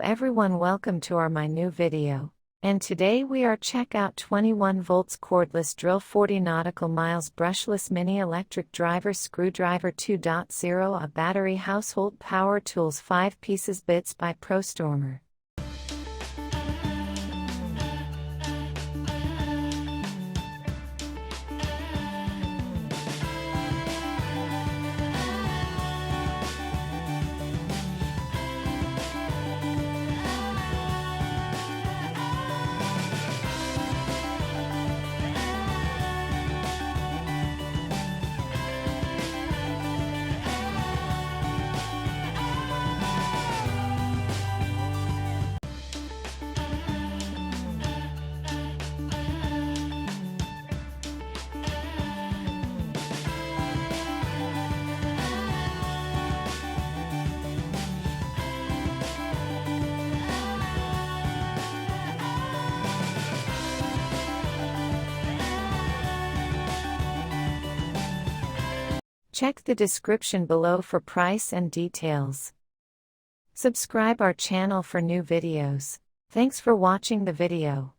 everyone, welcome to my new video. And today we are check out 21 volts cordless drill 40 nautical miles brushless mini electric driver screwdriver 2.0 a battery household power tools 5 pieces bits by PROSTORMER. Check the description below for price and details. Subscribe our channel for new videos. Thanks for watching the video.